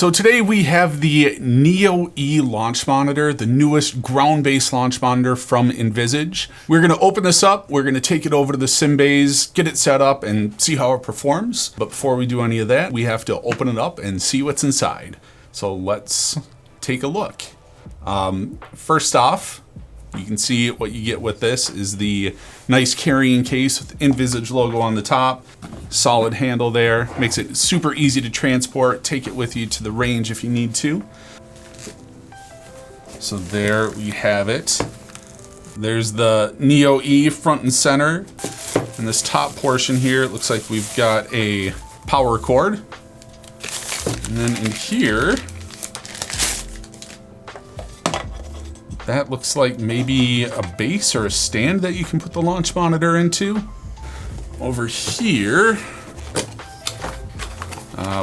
So today we have the NEO-E Launch Monitor, the newest ground-based launch monitor from NVISAGE. We're going to open this up, we're going to take it over to the SimBase, get it set up, and see how it performs. But before we do any of that, we have to open it up and see what's inside. So let's take a look. First off, you can see what you get with this is the nice carrying case with the NVISAGE logo on the top. Solid handle there. Makes it super easy to transport. Take it with you to the range if you need to. So there we have it. There's the NEO-E front and center. In this top portion here, it looks like we've got a power cord. And then in here, that looks like maybe a base or a stand that you can put the launch monitor into. Over here,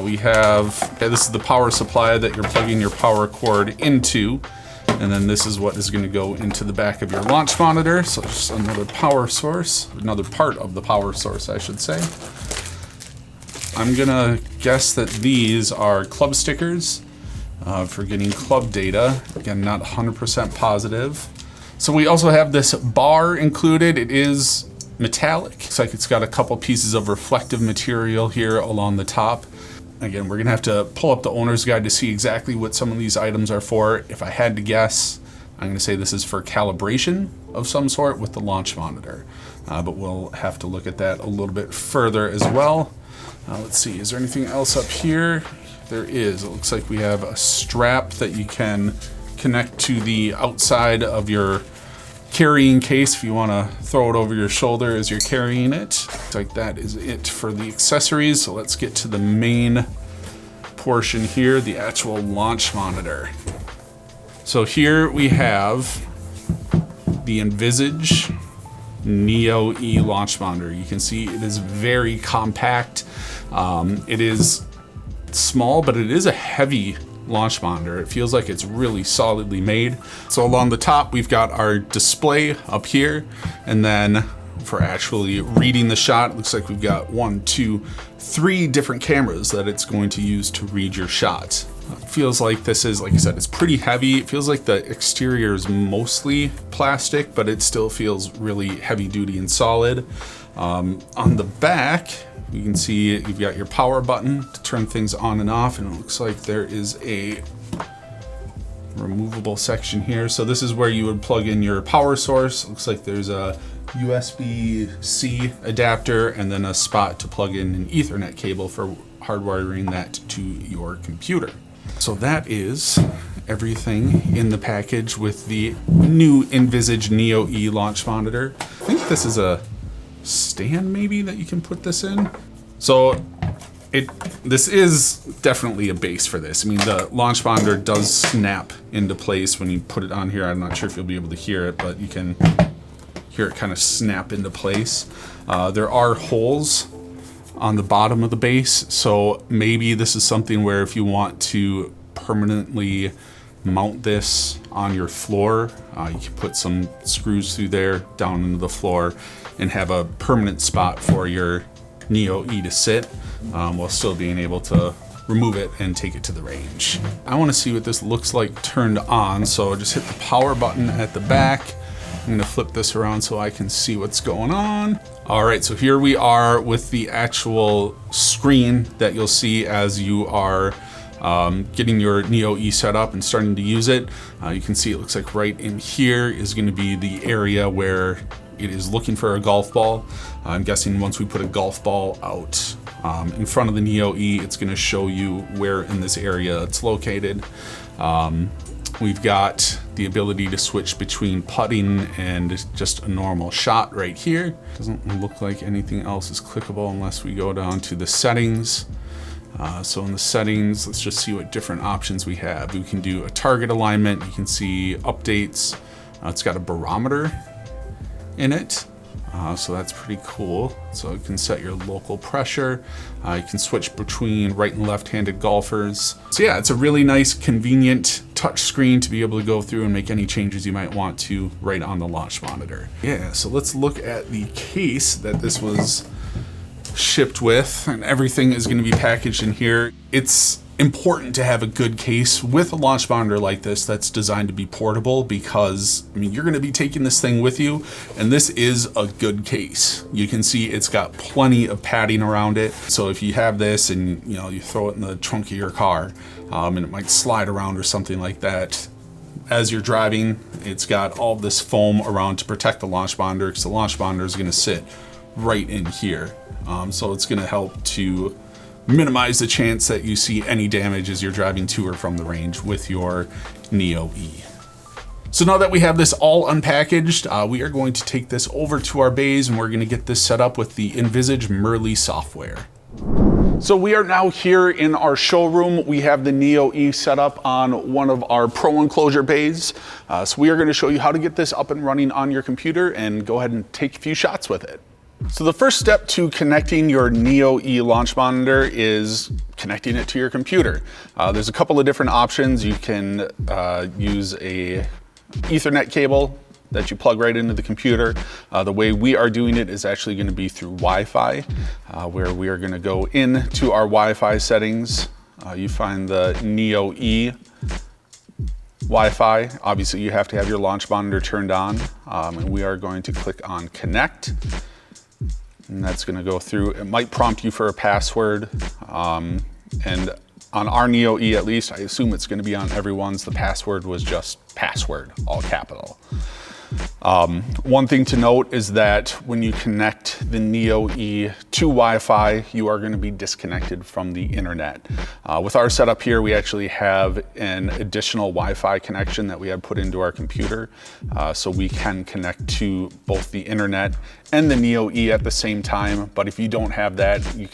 we have, this is the power supply that you're plugging your power cord into. And then this is what is going to go into the back of your launch monitor. So just another power source, another part of the power source, I should say. I'm gonna guess that these are club stickers. For getting club data. Again, not 100% positive. So we also have this bar included. It is metallic. Looks like it's got a couple pieces of reflective material here along the top. Again, we're gonna have to pull up the owner's guide to see exactly what some of these items are for. If I had to guess, I'm gonna say this is for calibration of some sort with the launch monitor. But we'll have to look at that a little bit further as well. Let's see, is there anything else up here? There is. It looks like we have a strap that you can connect to the outside of your carrying case if you want to throw it over your shoulder as you're carrying it. Looks like that is it for the accessories. So let's get to the main portion here, the actual launch monitor. So here we have the NVISAGE NEO-E Launch Monitor. You can see it is very compact. It is small, but it is a heavy launch monitor. It feels like it's really solidly made. So along the top, we've got our display up here. And then for actually reading the shot, it looks like we've got 1, 2, 3 different cameras that it's going to use to read your shot. It feels like this is, like I said, it's pretty heavy. It feels like the exterior is mostly plastic, but it still feels really heavy duty and solid. On the back, you can see you've got your power button to turn things on and off, and it looks like there is a removable section here. So this is where you would plug in your power source. It looks like there's a USB-C adapter and then a spot to plug in an Ethernet cable for hardwiring that to your computer. So that is everything in the package with the new NVISAGE NEO-E Launch Monitor. I think this is a stand maybe that you can put this in. So this is definitely a base for this. I mean, the launch monitor does snap into place when you put it on here. I'm not sure if you'll be able to hear it, but you can hear it kind of snap into place. There are holes on the bottom of the base, so maybe this is something where if you want to permanently mount this on your floor, you can put some screws through there down into the floor and have a permanent spot for your NEO-E to sit while still being able to remove it and take it to the range. I want to see what this looks like turned on, so just hit the power button at the back. I'm gonna flip this around so I can see what's going on. All right, so here we are with the actual screen that you'll see as you are getting your NEO-E set up and starting to use it. You can see it looks like right in here is gonna be the area where it is looking for a golf ball. I'm guessing once we put a golf ball out in front of the NEO-E, it's gonna show you where in this area it's located. We've got the ability to switch between putting and just a normal shot right here. Doesn't look like anything else is clickable unless we go down to the settings. So in the settings, let's just see what different options we have. We can do a target alignment. You can see updates. It's got a barometer in it. So that's pretty cool. So you can set your local pressure. You can switch between right and left-handed golfers. So yeah, it's a really nice, convenient touch screen to be able to go through and make any changes you might want to right on the launch monitor. Yeah, so let's look at the case that this was shipped with, and everything is going to be packaged in here. It's important to have a good case with a launch monitor like this that's designed to be portable, because I mean, you're going to be taking this thing with you, and this is a good case. You can see it's got plenty of padding around it. So if you have this and you throw it in the trunk of your car, and it might slide around or something like that, as you're driving, it's got all this foam around to protect the launch monitor, because the launch monitor is going to sit right in here. So it's going to help to minimize the chance that you see any damage as you're driving to or from the range with your Neo-E. So now that we have this all unpackaged, we are going to take this over to our bays, and we're going to get this set up with the NVISAGE Murlie software. So we are now here in our showroom. We have the Neo-E set up on one of our Pro enclosure bays. So we are going to show you how to get this up and running on your computer and go ahead and take a few shots with it. So the first step to connecting your Neo-E launch monitor is connecting it to your computer. There's a couple of different options. You can use a Ethernet cable that you plug right into the computer. The way we are doing it is actually going to be through Wi-Fi, where we are going to go into our Wi-Fi settings. You find the Neo-E Wi-Fi. Obviously you have to have your launch monitor turned on, and we are going to click on connect. And that's going to go through. It might prompt you for a password. And on our Neo-E, at least, I assume it's going to be on everyone's. The password was just password, all capital. One thing to note is that when you connect the Neo-E to Wi-Fi, you are going to be disconnected from the internet. With our setup here, we actually have an additional Wi-Fi connection that we have put into our computer, so we can connect to both the internet and the Neo-E at the same time. But if you don't have that, you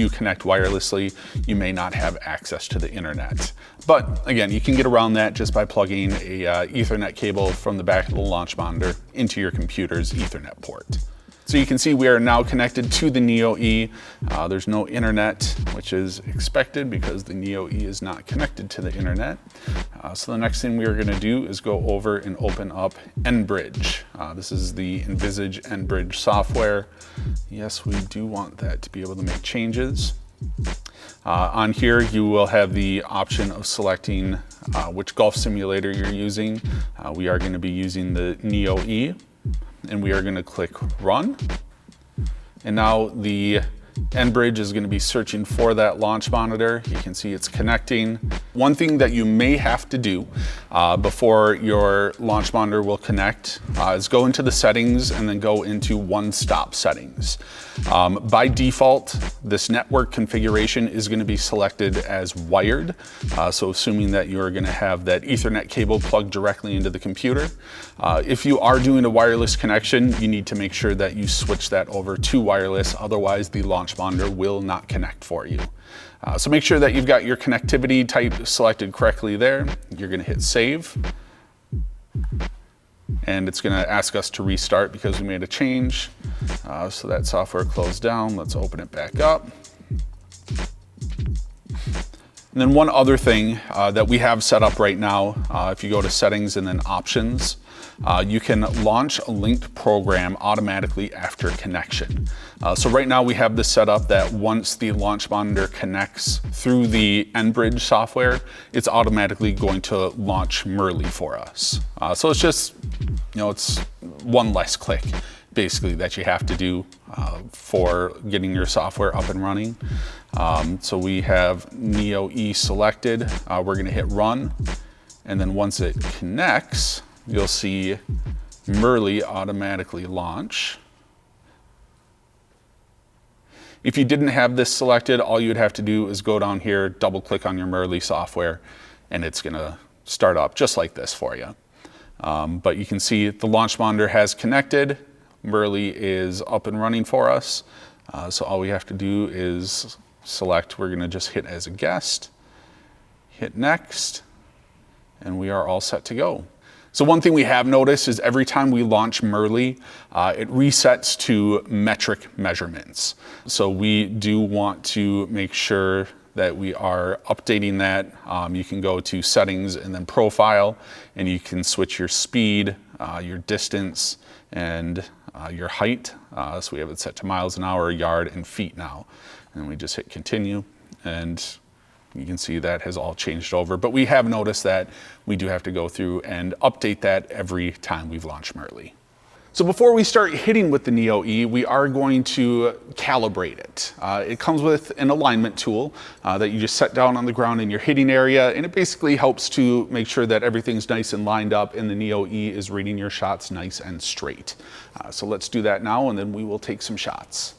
connect wirelessly, you may not have access to the internet. But again, you can get around that just by plugging a Ethernet cable from the back of the launch monitor into your computer's Ethernet port. So you can see we are now connected to the Neo-E. There's no internet, which is expected because the Neo-E is not connected to the internet. So the next thing we are going to do is go over and open up NBridge. This is the NVISAGE NBridge software. Yes, we do want that to be able to make changes. On here, you will have the option of selecting which golf simulator you're using. We are going to be using the Neo-E, and we are going to click Run. And now the NBridge is going to be searching for that launch monitor. You can see it's connecting. One thing that you may have to do before your launch monitor will connect is go into the settings and then go into one-stop settings. By default, this network configuration is going to be selected as wired. So assuming that you're going to have that Ethernet cable plugged directly into the computer. If you are doing a wireless connection, you need to make sure that you switch that over to wireless. Otherwise, the launch monitor will not connect for you. So make sure that you've got your connectivity type selected correctly there. You're going to hit save. And it's going to ask us to restart because we made a change. So that software closed down. Let's open it back up. And then one other thing that we have set up right now, if you go to settings and then options, you can launch a linked program automatically after connection. So right now we have this set up that once the launch monitor connects through the NBridge software, it's automatically going to launch Murlie for us. So it's just, it's one less click basically that you have to do for getting your software up and running. So we have Neo-E selected. We're going to hit run, and then once it connects, you'll see Murlie automatically launch. If you didn't have this selected, all you'd have to do is go down here, double click on your Murlie software, and it's going to start up just like this for you. But you can see the launch monitor has connected. Murlie is up and running for us. So all we have to do is select, we're going to just hit as a guest, hit next, and we are all set to go. So one thing we have noticed is every time we launch Murlie, it resets to metric measurements. So we do want to make sure that we are updating that. You can go to settings and then profile, and you can switch your speed, your distance, and your height. So we have it set to miles an hour, yard, and feet now. And we just hit continue, and You can see that has all changed over, but we have noticed that we do have to go through and update that every time we've launched Murlie. So before we start hitting with the Neo-E, we are going to calibrate it. It comes with an alignment tool that you just set down on the ground in your hitting area, and it basically helps to make sure that everything's nice and lined up and the Neo-E is reading your shots nice and straight. So let's do that now, and then we will take some shots.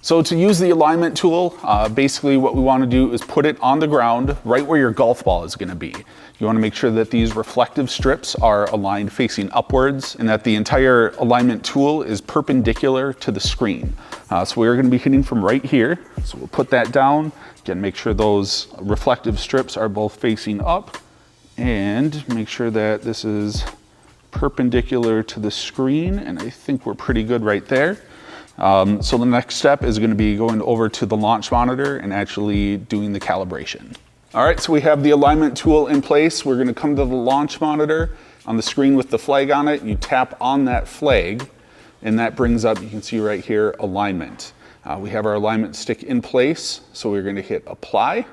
So to use the alignment tool, basically what we want to do is put it on the ground right where your golf ball is going to be. You want to make sure that these reflective strips are aligned facing upwards and that the entire alignment tool is perpendicular to the screen. So we're going to be hitting from right here. So we'll put that down. Again, make sure those reflective strips are both facing up and make sure that this is perpendicular to the screen. And I think we're pretty good right there. So the next step is going to be going over to the launch monitor and actually doing the calibration. All right, so we have the alignment tool in place. We're going to come to the launch monitor on the screen with the flag on it. You tap on that flag and that brings up, you can see right here, alignment. We have our alignment stick in place, so we're going to hit apply.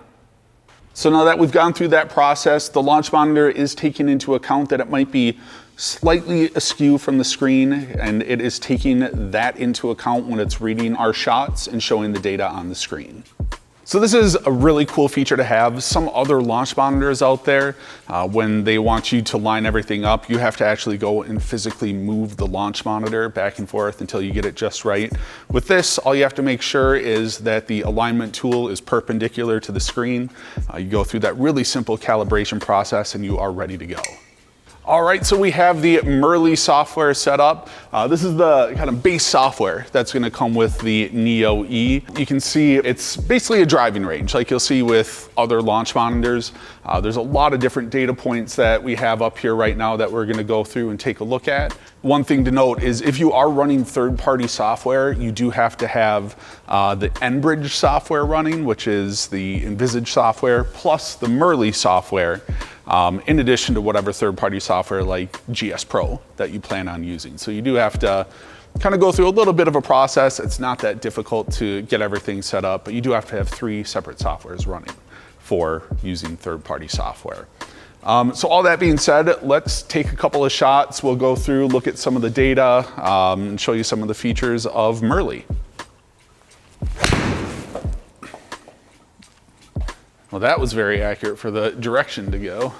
So now that we've gone through that process, the launch monitor is taking into account that it might be slightly askew from the screen, and it is taking that into account when it's reading our shots and showing the data on the screen. So this is a really cool feature to have. Some other launch monitors out there, when they want you to line everything up, you have to actually go and physically move the launch monitor back and forth until you get it just right. With this, all you have to make sure is that the alignment tool is perpendicular to the screen. You go through that really simple calibration process and you are ready to go. All right, so we have the Murlie software set up. This is the kind of base software that's going to come with the Neo-E. You can see it's basically a driving range like you'll see with other launch monitors. There's a lot of different data points that we have up here right now that we're going to go through and take a look at. One thing to note is if you are running third-party software, you do have to have the Nvisage software running, which is the NVISAGE software, plus the Murlie software, in addition to whatever third-party software like GSPRO that you plan on using. So you do have to kind of go through a little bit of a process. It's not that difficult to get everything set up, but you do have to have 3 separate softwares running for using third-party software. So all that being said, let's take a couple of shots. We'll go through, look at some of the data, and show you some of the features of Murlie. Well, that was very accurate for the direction to go.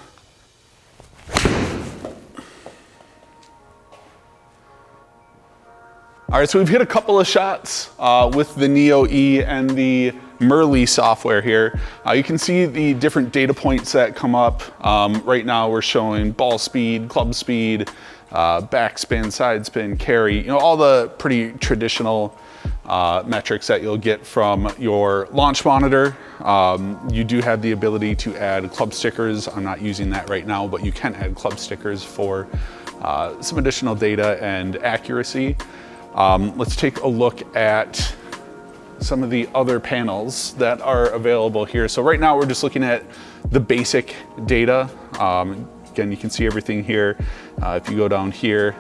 All right, so we've hit a couple of shots with the Neo-E and the Murlie software here. You can see the different data points that come up. Right now we're showing ball speed, club speed, backspin, side spin, carry, you know, all the pretty traditional metrics that you'll get from your launch monitor. You do have the ability to add club stickers. I'm not using that right now, but you can add club stickers for some additional data and accuracy. Let's take a look at some of the other panels that are available here. So right now we're just looking at the basic data. Again, you can see everything here. If you go down here,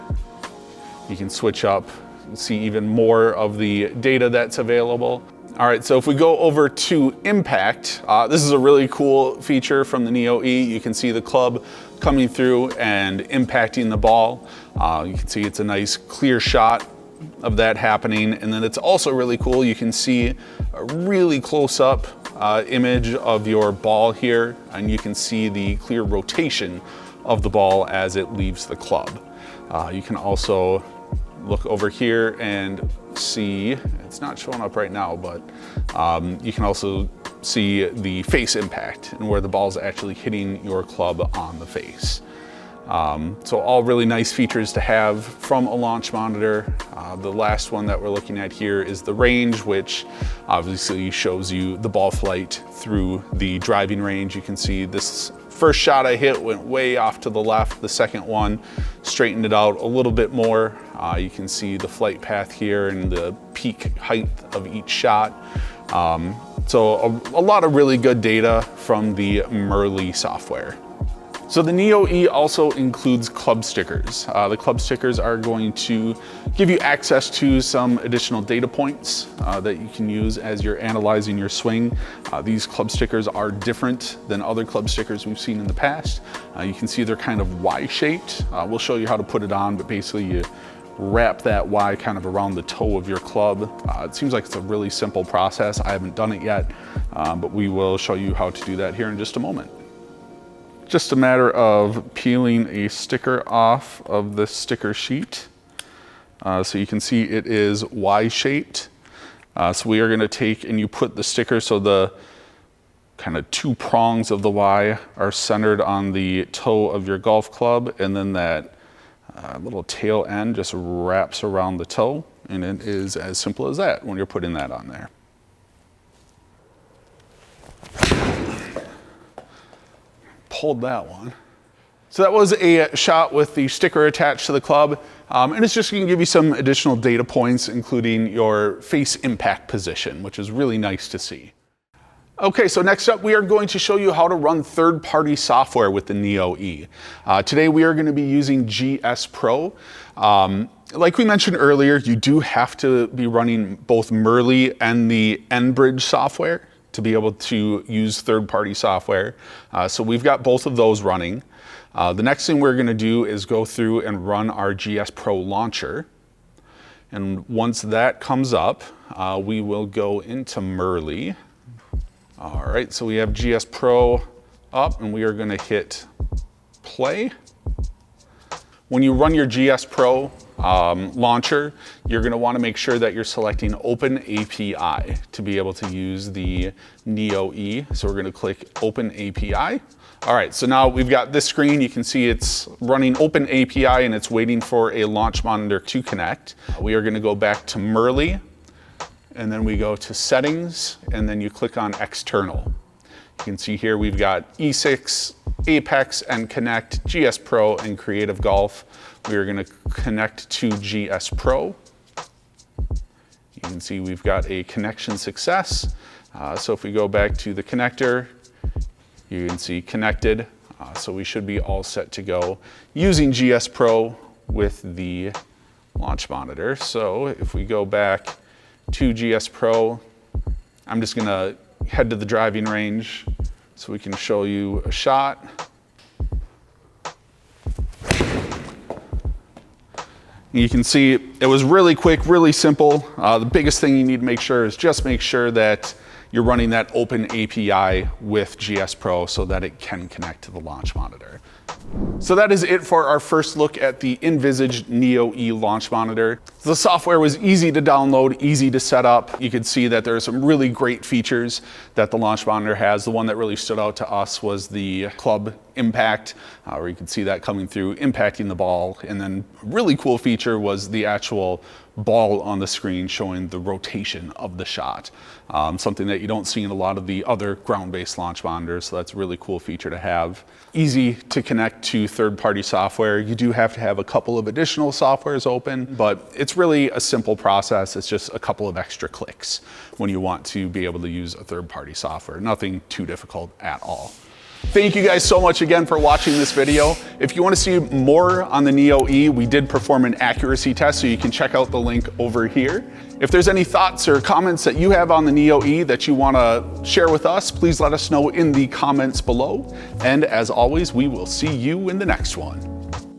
you can switch up and see even more of the data that's available. All right, so if we go over to impact, this is a really cool feature from the Neo-E. You can see the club coming through and impacting the ball. You can see it's a nice clear shot of that happening. And then it's also really cool. You can see a really close up image of your ball here, and you can see the clear rotation of the ball as it leaves the club. You can also look over here and see, it's not showing up right now, but you can also see the face impact and where the ball's actually hitting your club on the face. So all really nice features to have from a launch monitor. The last one that we're looking at here is the range, which obviously shows you the ball flight through the driving range. You can see this first shot I hit went way off to the left. The second one straightened it out a little bit more. You can see the flight path here and the peak height of each shot. So a lot of really good data from the Murlie software. So the Neo-E also includes club stickers. The club stickers are going to give you access to some additional data points that you can use as you're analyzing your swing. These club stickers are different than other club stickers we've seen in the past. You can see they're kind of Y-shaped. We'll show you how to put it on, but basically you wrap that Y kind of around the toe of your club. It seems like it's a really simple process. I haven't done it yet, but we will show you how to do that here in just a moment. Just a matter of peeling a sticker off of the sticker sheet. So you can see it is Y-shaped. So we are going to take and you put the sticker so the kind of two prongs of the Y are centered on the toe of your golf club, and then that little tail end just wraps around the toe, and it is as simple as that when you're putting that on there. Pulled that one. So that was a shot with the sticker attached to the club, and it's just going to give you some additional data points, including your face impact position, which is really nice to see. Okay, so next up we are going to show you how to run third-party software with the Neo-E. Today we are going to be using GSPRO. Like we mentioned earlier, you do have to be running both Murlie and the Nvisage software to be able to use third-party software. So we've got both of those running. The next thing we're going to do is go through and run our GSPRO launcher. And once that comes up, we will go into Murlie. All right, so we have GSPRO up, and we are going to hit play. When you run your GSPRO launcher, you're going to want to make sure that you're selecting Open API to be able to use the Neo-E. So we're going to click Open API. All right, so now we've got this screen. You can see it's running Open API and it's waiting for a launch monitor to connect. We are going to go back to Murlie, and then we go to Settings, and then you click on External. You can see here we've got E6, Apex, and Connect, GSPRO, and Creative Golf. We are going to connect to GSPRO. You can see we've got a connection success. So if we go back to the connector, you can see connected. So we should be all set to go using GSPRO with the launch monitor. So if we go back to GSPRO, I'm just going to head to the driving range so we can show you a shot. You can see it was really quick, really simple. The biggest thing you need to make sure is just make sure that you're running that Open API with GSPRO so that it can connect to the launch monitor. So that is it for our first look at the Nvisage Neo-E Launch Monitor. The software was easy to download, easy to set up. You can see that there are some really great features that the launch monitor has. The one that really stood out to us was the club impact, where you can see that coming through, impacting the ball. And then a really cool feature was the actual ball on the screen showing the rotation of the shot. Something that you don't see in a lot of the other ground-based launch monitors, so that's a really cool feature to have. Easy to connect to third-party software. You do have to have a couple of additional softwares open, but it's really a simple process. It's just a couple of extra clicks when you want to be able to use a third-party software. Nothing too difficult at all. Thank you guys so much again for watching this video. If you want to see more on the Neo-E, we did perform an accuracy test, so you can check out the link over here. If there's any thoughts or comments that you have on the Neo-E that you want to share with us, please let us know in the comments below. And as always, we will see you in the next one.